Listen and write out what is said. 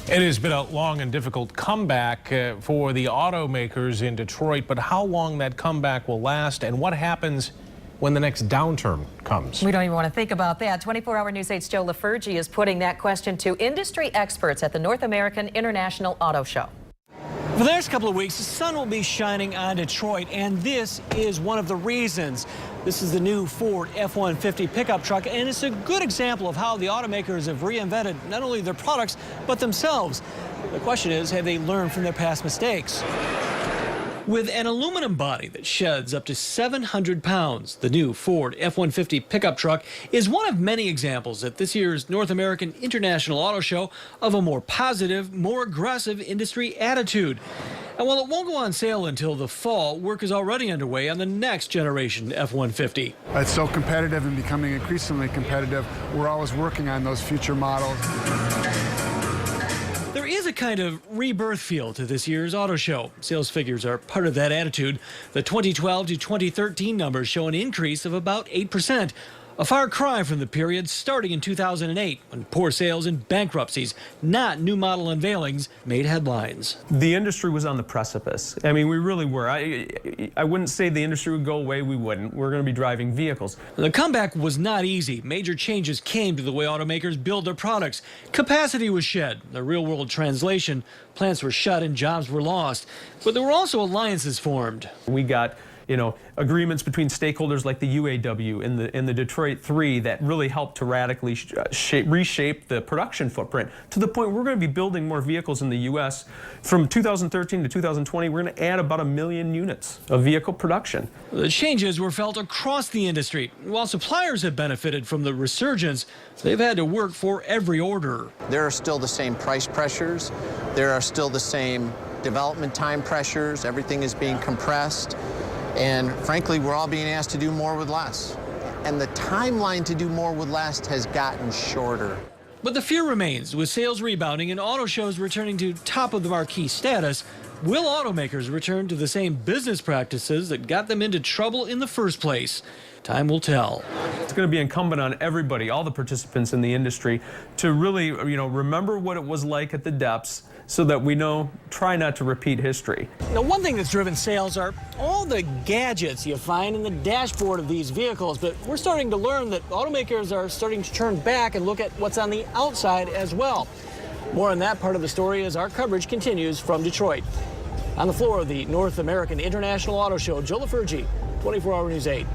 It has been a long and difficult comeback for the automakers in Detroit, but how long that comeback will last and what happens when the next downturn comes? We don't even want to think about that. 24-hour News 8's Joe LaFurgey is putting that question to industry experts at the North American International Auto Show. For the next couple of weeks, the sun will be shining on Detroit, and this is one of the reasons. This is the new Ford F-150 pickup truck, and it's a good example of how the automakers have reinvented not only their products, but themselves. The question is, have they learned from their past mistakes? With an aluminum body that sheds up to 700 pounds, the new Ford F-150 pickup truck is one of many examples at this year's North American International Auto Show of a more positive, more aggressive industry attitude. And while it won't go on sale until the fall, work is already underway on the next generation F-150. It's so competitive and becoming increasingly competitive. We're always working on those future models. There is a kind of rebirth feel to this year's auto show. Sales figures are part of that attitude. The 2012 to 2013 numbers show an increase of about 8%. A far cry from the period starting in 2008, when poor sales and bankruptcies, not new model unveilings, made headlines. The industry was on the precipice. I mean, we really were. I wouldn't say the industry would go away. We wouldn't. We're going to be driving vehicles. The comeback was not easy. Major changes came to the way automakers build their products. Capacity was shed. The real-world translation, plants were shut and jobs were lost. But there were also alliances formed. We got agreements between stakeholders like the UAW and the Detroit 3 that really helped to radically reshape the production footprint to the point we're going to be building more vehicles in the U.S. From 2013 to 2020, we're going to add about 1 million units of vehicle production. The changes were felt across the industry. While suppliers have benefited from the resurgence, they've had to work for every order. There are still the same price pressures. There are still the same development time pressures. Everything is being compressed. And frankly, we're all being asked to do more with less. And the timeline to do more with less has gotten shorter. But the fear remains. With sales rebounding and auto shows returning to top of the marquee status, will automakers return to the same business practices that got them into trouble in the first place? Time will tell. It's going to be incumbent on everybody, all the participants in the industry, to really, remember what it was like at the depths so that we try not to repeat history. Now, one thing that's driven sales are all the gadgets you find in the dashboard of these vehicles, but we're starting to learn that automakers are starting to turn back and look at what's on the outside as well. More on that part of the story as our coverage continues from Detroit. On the floor of the North American International Auto Show, Joe LaFurgey, 24-hour News 8.